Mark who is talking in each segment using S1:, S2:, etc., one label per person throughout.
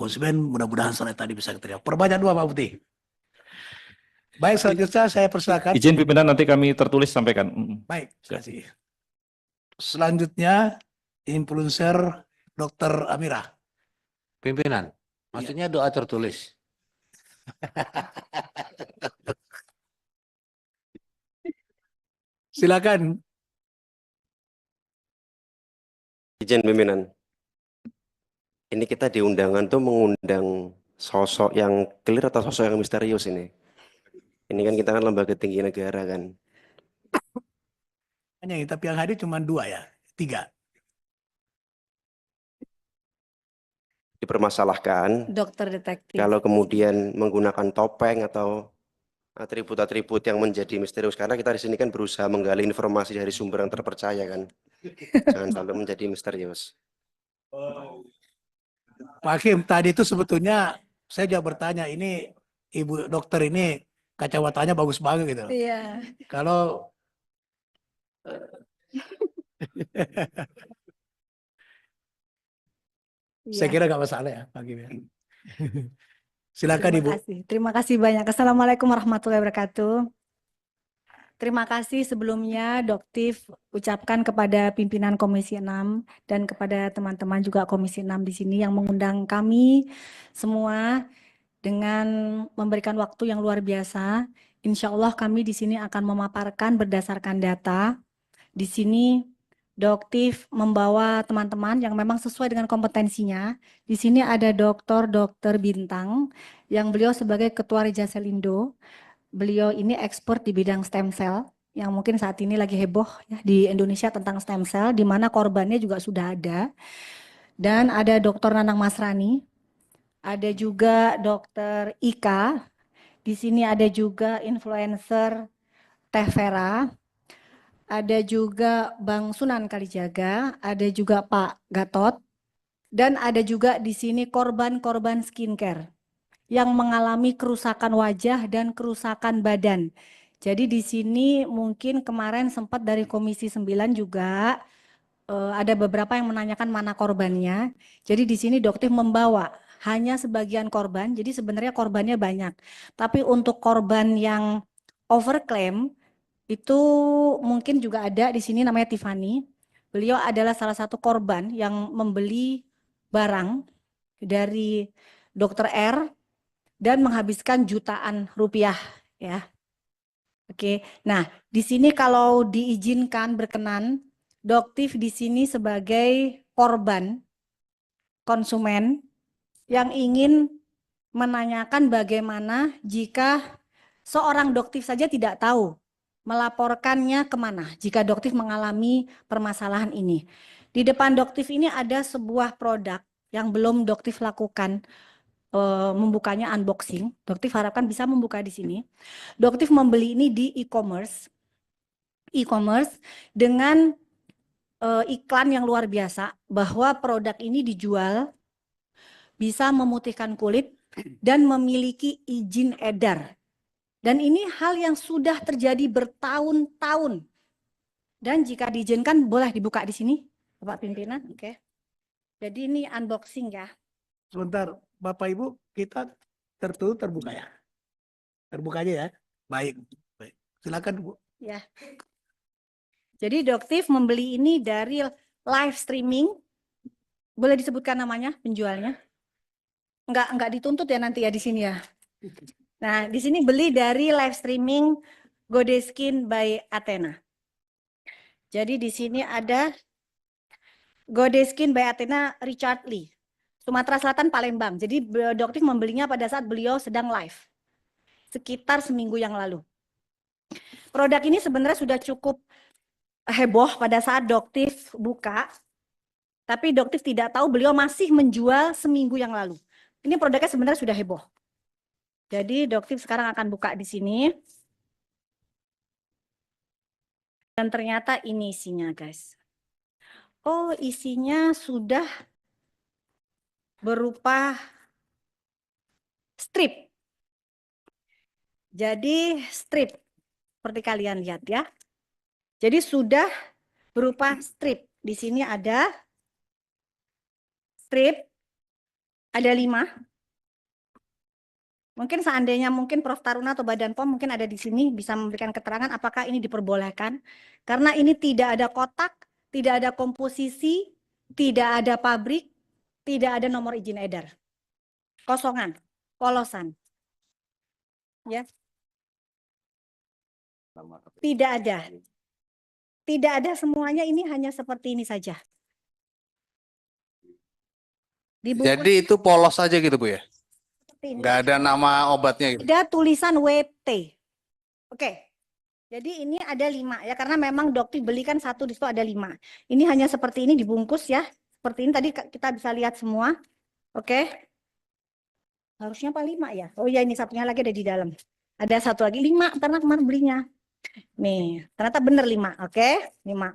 S1: konsumen, mudah-mudahan soal tadi bisa diterima. Perbanyak doa Pak Bupati. Baik, selanjutnya saya persilakan.
S2: Izin pimpinan nanti kami tertulis sampaikan.
S1: Baik,
S2: Siap.
S1: terima kasih. Selanjutnya influencer Dr. Amira.
S3: Pimpinan, maksudnya doa tertulis.
S1: Silakan.
S4: Izin pimpinan. Ini kita di undangan tuh mengundang sosok yang clear atau sosok yang misterius ini. Ini kan kita kan lembaga tinggi negara kan.
S1: Hanya tapi yang hadir cuma 2 ya, 3.
S4: Dipermasalahkan
S5: Dokter detektif.
S4: kalau kemudian menggunakan topeng atau atribut-atribut yang menjadi misterius, karena kita di sini kan berusaha menggali informasi dari sumber yang terpercaya kan. Jangan sampai menjadi misterius.
S1: Pak Hakim, tadi itu sebetulnya saya juga bertanya, ini Ibu dokter ini kacamatanya bagus banget gitu.
S5: Iya.
S1: Kalau saya
S5: Iya.
S1: kira nggak masalah ya Pak Hakim ya. Silakan
S5: Terima
S1: Ibu.
S5: kasih. Terima kasih banyak. Assalamualaikum warahmatullahi wabarakatuh. Terima kasih sebelumnya Doktif ucapkan kepada pimpinan Komisi 6 dan kepada teman-teman juga Komisi 6 di sini yang mengundang kami semua dengan memberikan waktu yang luar biasa. Insya Allah kami di sini akan memaparkan berdasarkan data. Di sini Doktif membawa teman-teman yang memang sesuai dengan kompetensinya. Di sini ada Dr. Bintang yang beliau sebagai Ketua Reja Selindo. Beliau ini expert di bidang stem cell yang mungkin saat ini lagi heboh ya di Indonesia tentang stem cell, di mana korbannya juga sudah ada. Dan ada Dr. Nanang Masrani, ada juga Dr. Ika, di sini ada juga influencer Teh Vera, ada juga Bang Sunan Kalijaga, ada juga Pak Gatot, dan ada juga di sini korban-korban skincare yang mengalami kerusakan wajah dan kerusakan badan. Jadi di sini mungkin kemarin sempat dari Komisi 9 juga ada beberapa yang menanyakan mana korbannya. Jadi di sini Doktif membawa hanya sebagian korban, jadi sebenarnya korbannya banyak. Tapi untuk korban yang overclaim itu mungkin juga ada di sini namanya Tiffany. Beliau adalah salah satu korban yang membeli barang dari Dr. R dan menghabiskan jutaan rupiah ya. Oke. Nah, di sini kalau diizinkan berkenan, Doktif di sini sebagai korban konsumen yang ingin menanyakan bagaimana jika seorang Doktif saja tidak tahu melaporkannya kemana jika Doktif mengalami permasalahan ini. Di depan Doktif ini ada sebuah produk yang belum Doktif lakukan membukanya unboxing. Doktif harapkan bisa membuka di sini. Doktif membeli ini di e-commerce dengan iklan yang luar biasa bahwa produk ini dijual bisa memutihkan kulit dan memiliki izin edar. Dan ini hal yang sudah terjadi bertahun-tahun. Dan jika diizinkan boleh dibuka di sini, Bapak Pimpinan. Oke. Jadi ini unboxing ya.
S1: Sebentar, Bapak Ibu, kita tertutup terbuka ya. Terbuka aja ya. Baik. Baik. Silakan Bu.
S5: Ya. Jadi Doktif membeli ini dari live streaming. Boleh disebutkan namanya penjualnya? Enggak dituntut ya nanti ya di sini ya. Nah, di sini beli dari live streaming Godeskin by Athena. Jadi di sini ada Godeskin by Athena Richard Lee. Sumatera Selatan, Palembang. Jadi Doktif membelinya pada saat beliau sedang live. Sekitar seminggu yang lalu. Produk ini sebenarnya sudah cukup heboh pada saat Doktif buka. Tapi Doktif tidak tahu beliau masih menjual seminggu yang lalu. Ini produknya sebenarnya sudah heboh. Jadi Doktif sekarang akan buka di sini. Dan ternyata ini isinya guys. Oh, isinya sudah berupa strip. Jadi strip seperti kalian lihat ya. Jadi sudah berupa strip. Di sini ada strip, Ada 5. Mungkin seandainya mungkin Prof. Taruna atau Badan POM mungkin ada di sini bisa memberikan keterangan apakah ini diperbolehkan. Karena ini tidak ada kotak, tidak ada komposisi, tidak ada pabrik, tidak ada nomor izin edar. Kosongan, polosan. Ya. Tidak ada. Tidak ada semuanya, ini hanya seperti ini saja. Dibungkus
S6: Jadi itu polos aja gitu Bu ya?
S5: seperti ini.
S6: Nggak ada nama obatnya gitu.
S5: Ada tulisan WT. Oke. Jadi ini ada 5 ya, karena memang dokter belikan satu di situ ada 5. Ini hanya seperti ini dibungkus ya. Seperti ini tadi kita bisa lihat semua. Oke. Harusnya apa 5 ya? Oh ya, ini satunya lagi ada di dalam. Ada satu lagi 5 karena kemarin belinya. Nih, ternyata benar 5. Oke, 5.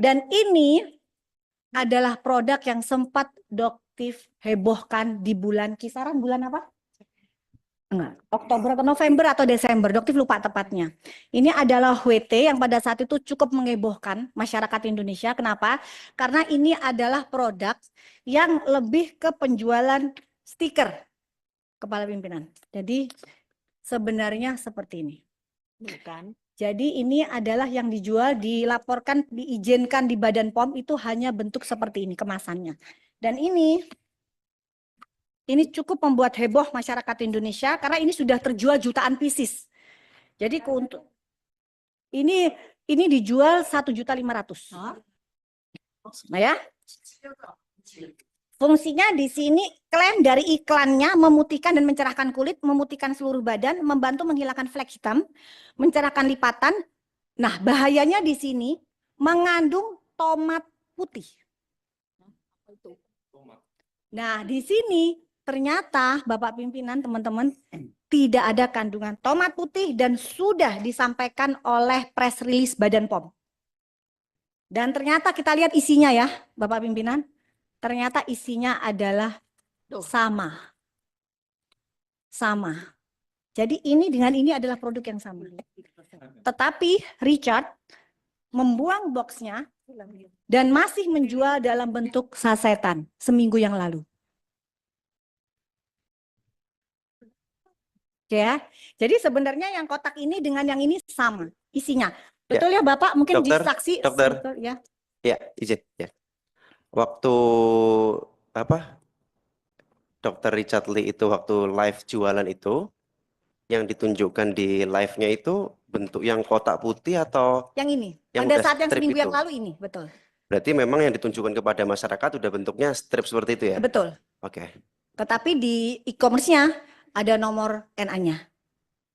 S5: Dan ini adalah produk yang sempat Doktif hebohkan di kisaran bulan apa? Enggak, Oktober atau November atau Desember, Doktif lupa tepatnya. Ini adalah WT yang pada saat itu cukup mengebohkan masyarakat Indonesia. Kenapa? Karena ini adalah produk yang lebih ke penjualan stiker kepala pimpinan. Jadi sebenarnya seperti ini. Bukan. Jadi ini adalah yang dijual, dilaporkan, diizinkan di Badan POM itu hanya bentuk seperti ini kemasannya. Dan ini cukup membuat heboh masyarakat Indonesia karena ini sudah terjual jutaan pieces. Jadi ini dijual 1.500.000. Nah ya. Fungsinya di sini klaim dari iklannya memutihkan dan mencerahkan kulit, memutihkan seluruh badan, membantu menghilangkan flek hitam, mencerahkan lipatan. Nah, bahayanya di sini mengandung tomat putih. Nah, di sini ternyata Bapak Pimpinan, teman-teman, tidak ada kandungan tomat putih dan sudah disampaikan oleh press release Badan POM. Dan ternyata kita lihat isinya ya, Bapak Pimpinan. Ternyata isinya adalah sama. Jadi ini dengan ini adalah produk yang sama. Tetapi Richard membuang boxnya dan masih menjual dalam bentuk sasetan seminggu yang lalu. Ya, jadi sebenarnya yang kotak ini dengan yang ini sama isinya. Betul ya Bapak? Mungkin
S4: Dokter,
S5: disaksi.
S4: dokter.
S5: Betul, ya.
S4: Ya, izin ya. Waktu apa? Dr. Richard Lee itu waktu live jualan itu yang ditunjukkan di live-nya itu bentuk yang kotak putih atau
S5: Yang ini.
S4: yang
S5: Pada
S4: udah
S5: saat yang
S4: strip
S5: seminggu yang
S4: itu?
S5: lalu ini, betul.
S4: Berarti memang yang ditunjukkan kepada masyarakat udah bentuknya strip seperti itu ya?
S5: Betul.
S4: Oke.
S5: Tetapi di e-commerce-nya ada nomor NA-nya.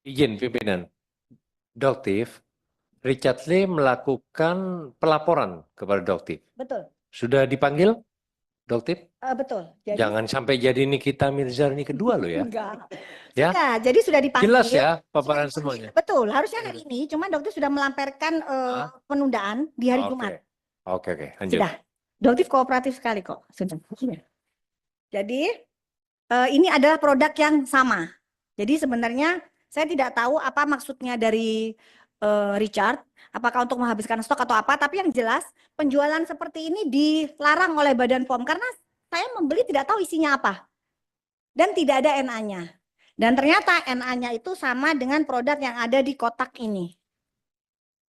S3: Izin pimpinan. Doktif, Richard Lee melakukan pelaporan kepada Doktif.
S5: Betul.
S3: Sudah dipanggil, Doktif?
S5: Betul. Jadi,
S3: Jangan sampai jadi Nikita Mirzani kedua loh ya.
S5: enggak.
S3: Ya?
S5: Sudah, jadi sudah dipanggil.
S3: Jelas ya paparan semuanya.
S5: Betul, harusnya hari ini, cuman dokter sudah melamparkan penundaan di hari
S3: Oke.
S5: Jumat.
S3: Oke, lanjut.
S5: Sudah. Dokter kooperatif sekali kok. Sudah. Jadi ini adalah produk yang sama. Jadi sebenarnya saya tidak tahu apa maksudnya dari Richard, apakah untuk menghabiskan stok atau apa, tapi yang jelas penjualan seperti ini dilarang oleh Badan POM karena saya membeli tidak tahu isinya apa. Dan tidak ada NA-nya. Dan ternyata NA-nya itu sama dengan produk yang ada di kotak ini.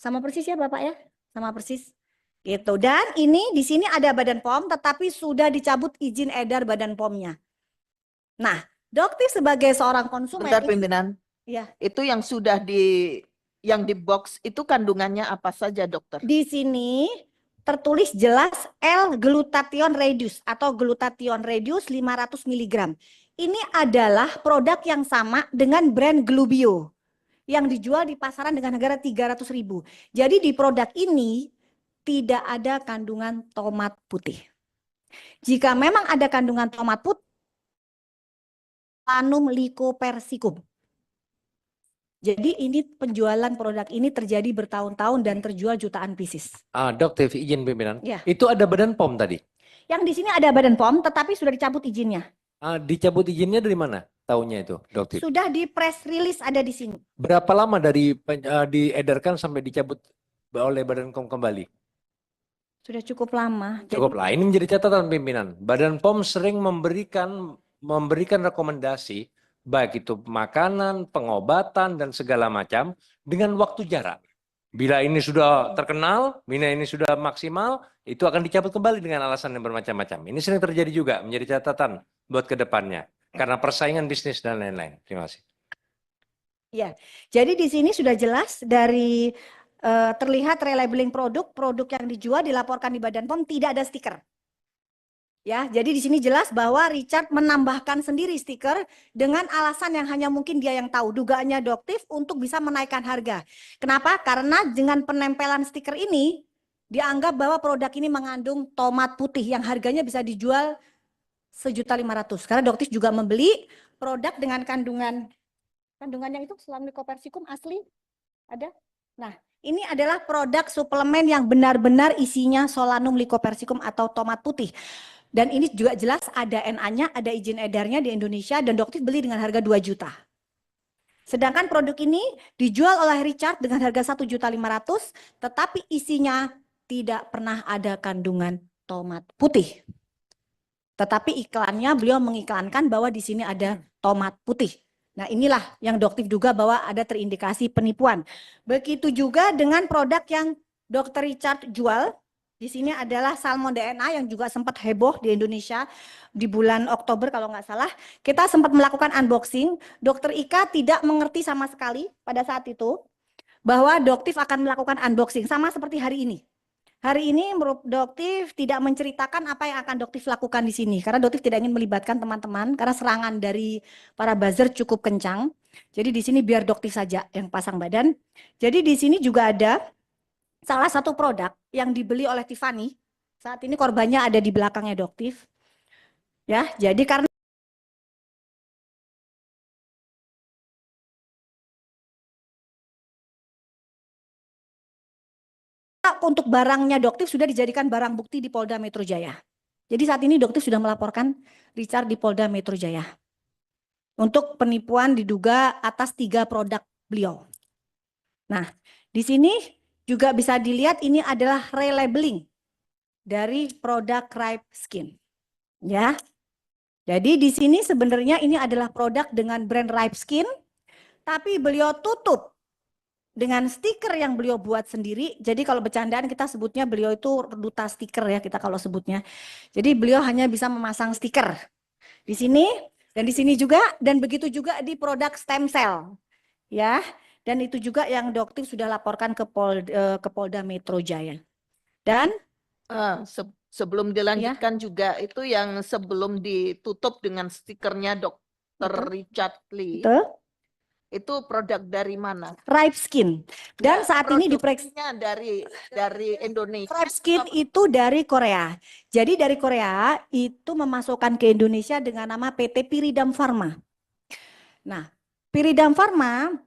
S5: Sama persis ya Bapak ya? Sama persis. Gitu. Dan ini di sini ada Badan POM tetapi sudah dicabut izin edar Badan POM-nya. Nah, Dokter sebagai seorang konsumen
S7: Bentar pimpinan,
S5: ya,
S7: itu yang sudah yang di box itu kandungannya apa saja dokter?
S5: di sini tertulis jelas L-glutathione reduce atau glutathione reduce 500 mg. Ini adalah produk yang sama dengan brand Glubio yang dijual di pasaran dengan harga 300.000. Jadi di produk ini tidak ada kandungan tomat putih. Jika memang ada kandungan tomat putih, Planum lycopersicum. Jadi ini penjualan produk ini terjadi bertahun-tahun dan terjual jutaan pieces.
S3: Dokter izin pimpinan.
S5: Ya.
S3: Itu ada Badan POM tadi.
S5: Yang di sini ada Badan POM tetapi sudah dicabut izinnya.
S3: Dicabut izinnya dari mana? Tahunnya itu, Dokter.
S5: Sudah di press release ada di sini.
S3: Berapa lama dari diedarkan sampai dicabut oleh Badan POM kembali?
S5: Sudah cukup lama. Jadi-
S3: Cukuplah. Ini menjadi catatan pimpinan. Badan POM sering memberikan rekomendasi baik itu makanan, pengobatan dan segala macam dengan waktu jarak. Bila ini sudah terkenal, bila ini sudah maksimal, itu akan dicabut kembali dengan alasan yang bermacam-macam. Ini sering terjadi juga menjadi catatan buat ke depannya karena persaingan bisnis dan lain-lain. Terima kasih.
S5: Ya, jadi di sini sudah jelas dari terlihat relabeling produk yang dijual dilaporkan di Badan POM tidak ada stiker. Ya, jadi di sini jelas bahwa Richard menambahkan sendiri stiker dengan alasan yang hanya mungkin dia yang tahu. Dugaannya Doktif untuk bisa menaikkan harga. Kenapa? Karena dengan penempelan stiker ini dianggap bahwa produk ini mengandung tomat putih yang harganya bisa dijual 1.500.000. Karena Doktif juga membeli produk dengan kandungannya itu Solanum lycopersicum asli ada. Nah, ini adalah produk suplemen yang benar-benar isinya Solanum lycopersicum atau tomat putih. Dan ini juga jelas ada NA-nya, ada izin edarnya di Indonesia dan Doktif beli dengan harga 2 juta. Sedangkan produk ini dijual oleh Richard dengan harga 1.500.000, tetapi isinya tidak pernah ada kandungan tomat putih. Tetapi iklannya beliau mengiklankan bahwa di sini ada tomat putih. Nah, inilah yang Doktif duga bahwa ada terindikasi penipuan. Begitu juga dengan produk yang Dr. Richard jual. Di sini adalah salmon DNA yang juga sempat heboh di Indonesia di bulan Oktober kalau nggak salah. Kita sempat melakukan unboxing. Dr. Ika tidak mengerti sama sekali pada saat itu bahwa Doktif akan melakukan unboxing sama seperti hari ini. Hari ini Doktif tidak menceritakan apa yang akan Doktif lakukan di sini karena Doktif tidak ingin melibatkan teman-teman karena serangan dari para buzzer cukup kencang. Jadi di sini biar Doktif saja yang pasang badan. Jadi di sini juga ada salah satu produk yang dibeli oleh Tiffany. Saat ini korbannya ada di belakangnya Doktif. Ya, jadi karena untuk barangnya Doktif sudah dijadikan barang bukti di Polda Metro Jaya. Jadi saat ini Doktif sudah melaporkan Richard di Polda Metro Jaya. Untuk penipuan diduga atas 3 produk beliau. Nah, di sini juga bisa dilihat ini adalah relabeling dari produk Ripe Skin. Ya. Jadi di sini sebenarnya ini adalah produk dengan brand Ripe Skin, tapi beliau tutup dengan stiker yang beliau buat sendiri. Jadi kalau bercandaan kita sebutnya beliau itu duta stiker ya kita kalau sebutnya. Jadi beliau hanya bisa memasang stiker di sini dan di sini juga dan begitu juga di produk stem cell. Ya. Dan itu juga yang Doktif sudah laporkan ke Polda Metro Jaya. Dan
S7: sebelum dilanjutkan juga itu yang sebelum ditutup dengan stikernya Dr. Richard Lee.
S5: Betul.
S7: Itu produk dari mana?
S5: Ripe Skin. Dan
S7: Ya,
S5: saat ini diperiksa
S7: produksinya dari Indonesia.
S5: Ripe Skin itu dari Korea. Jadi dari Korea itu memasukkan ke Indonesia dengan nama PT Piridam Pharma. Nah, Piridam Pharma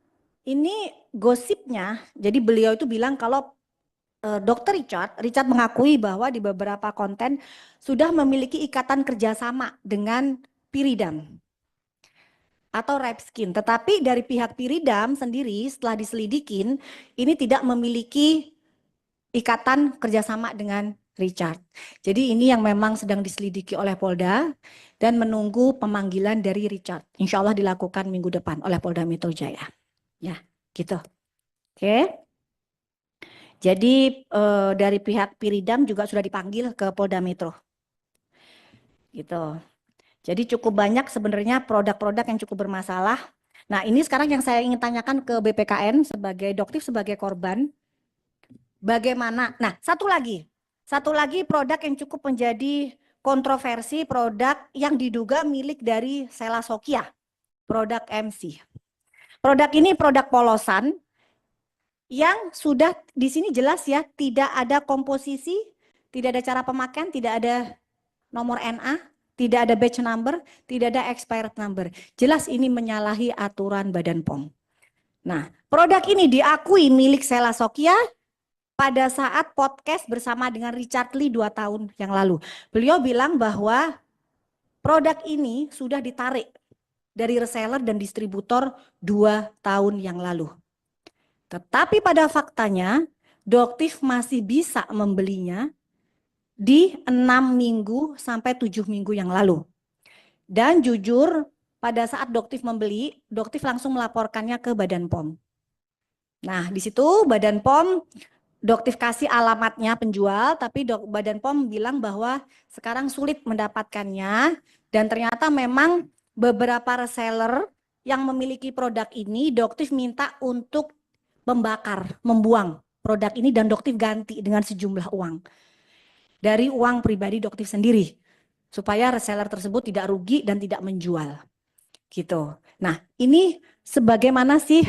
S5: ini gosipnya, jadi beliau itu bilang kalau Dr. Richard mengakui bahwa di beberapa konten sudah memiliki ikatan kerjasama dengan Piridam atau Ripe Skin. Tetapi dari pihak Piridam sendiri setelah diselidikin, ini tidak memiliki ikatan kerjasama dengan Richard. Jadi ini yang memang sedang diselidiki oleh Polda dan menunggu pemanggilan dari Richard. Insya Allah dilakukan minggu depan oleh Polda Metro Jaya. Ya, gitu. Oke. Jadi dari pihak Piridam juga sudah dipanggil ke Polda Metro. Gitu. Jadi cukup banyak sebenarnya produk-produk yang cukup bermasalah. Nah, ini sekarang yang saya ingin tanyakan ke BPKN sebagai Doktif sebagai korban. Bagaimana? Nah, satu lagi produk yang cukup menjadi kontroversi, produk yang diduga milik dari Selasokia, produk MC. Produk ini produk polosan yang sudah di sini jelas ya, tidak ada komposisi, tidak ada cara pemakaian, tidak ada nomor NA, tidak ada batch number, tidak ada expired number. Jelas ini menyalahi aturan Badan POM. Nah, produk ini diakui milik Selasokia pada saat podcast bersama dengan Richard Lee 2 tahun yang lalu. Beliau bilang bahwa produk ini sudah ditarik dari reseller dan distributor 2 tahun yang lalu. Tetapi pada faktanya Doktif masih bisa membelinya di 6 minggu sampai 7 minggu yang lalu. Dan jujur pada saat Doktif membeli, Doktif langsung melaporkannya ke Badan POM. Nah, di situ Badan POM Doktif kasih alamatnya penjual, tapi Badan POM bilang bahwa sekarang sulit mendapatkannya dan ternyata memang beberapa reseller yang memiliki produk ini Doktif minta untuk membakar, membuang produk ini dan Doktif ganti dengan sejumlah uang. Dari uang pribadi Doktif sendiri supaya reseller tersebut tidak rugi dan tidak menjual. Gitu. Nah, ini sebagaimana sih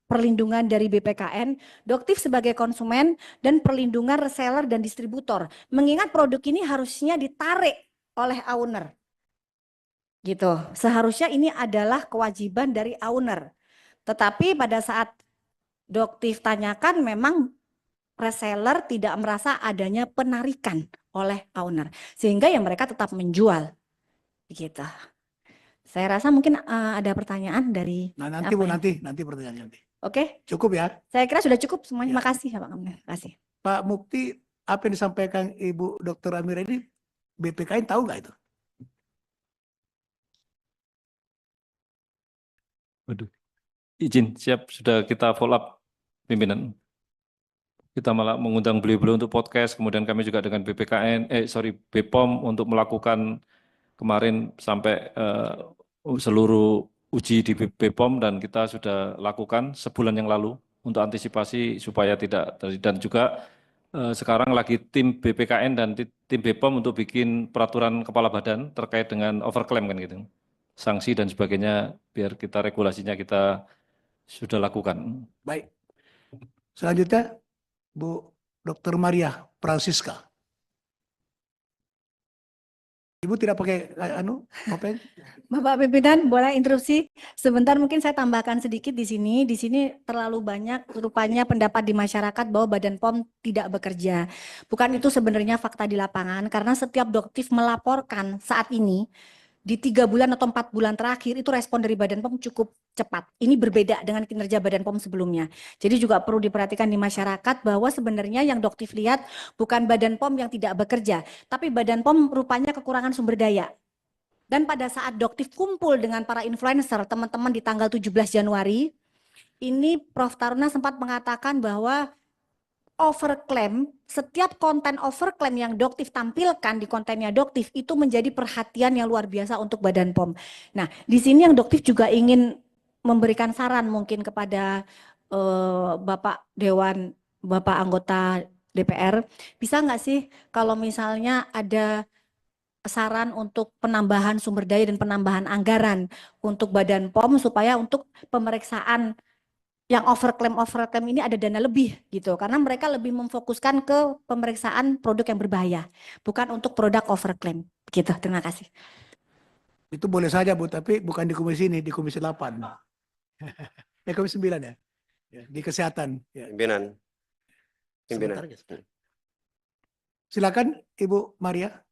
S5: perlindungan dari BPKN, Doktif sebagai konsumen dan perlindungan reseller dan distributor. Mengingat produk ini harusnya ditarik oleh owner. Gitu. Seharusnya ini adalah kewajiban dari owner. Tetapi pada saat Doktif tanyakan memang reseller tidak merasa adanya penarikan oleh owner. Sehingga ya mereka tetap menjual. Gitu. Saya rasa mungkin ada pertanyaan dari
S1: Nah, nanti Bu, nanti pertanyaan nanti.
S5: Oke,
S1: Cukup ya.
S5: saya kira sudah cukup semuanya.
S1: Ya.
S5: Makasih ya Pak Kamil. Makasih.
S1: Pak Mukti, apa yang disampaikan Ibu Dr. Amira ini, BPKN tahu nggak itu?
S2: Waduh. Izin, siap sudah kita follow up pimpinan. Kita malah mengundang beliau-beliau untuk podcast, kemudian kami juga dengan BPOM untuk melakukan kemarin sampai seluruh uji di BPOM dan kita sudah lakukan sebulan yang lalu untuk antisipasi supaya tidak terjadi. Dan juga sekarang lagi tim BPKN dan tim BPOM untuk bikin peraturan kepala badan terkait dengan overclaim kan gitu. Sanksi dan sebagainya biar kita regulasinya kita sudah lakukan.
S1: Baik. Selanjutnya, Bu Dr. Maria Francisca. Ibu tidak pakai topeng?
S5: Bapak pimpinan boleh interupsi sebentar, mungkin saya tambahkan sedikit di sini. Di sini terlalu banyak rupanya pendapat di masyarakat bahwa Badan POM tidak bekerja. Bukan itu sebenarnya fakta di lapangan, karena setiap Doktif melaporkan saat ini di 3 bulan atau 4 bulan terakhir itu respon dari Badan POM cukup cepat. Ini berbeda dengan kinerja Badan POM sebelumnya. Jadi juga perlu diperhatikan di masyarakat bahwa sebenarnya yang Doktif lihat bukan Badan POM yang tidak bekerja, tapi Badan POM rupanya kekurangan sumber daya. Dan pada saat Doktif kumpul dengan para influencer, teman-teman di tanggal 17 Januari, ini Prof. Taruna sempat mengatakan bahwa overclaim, setiap konten overclaim yang Doktif tampilkan di kontennya Doktif itu menjadi perhatian yang luar biasa untuk Badan POM. Nah, di sini yang Doktif juga ingin memberikan saran mungkin kepada Bapak Dewan, Bapak anggota DPR, bisa nggak sih kalau misalnya ada saran untuk penambahan sumber daya dan penambahan anggaran untuk Badan POM supaya untuk pemeriksaan yang overclaim ini ada dana lebih gitu, karena mereka lebih memfokuskan ke pemeriksaan produk yang berbahaya, bukan untuk produk overclaim gitu. Terima kasih.
S1: Itu boleh saja Bu, tapi bukan di komisi ini, di komisi 8. Komisi 9 ya. Ya, di kesehatan. Ya.
S4: Pimpinan.
S1: Sebentar, ya. Silakan Ibu Maria.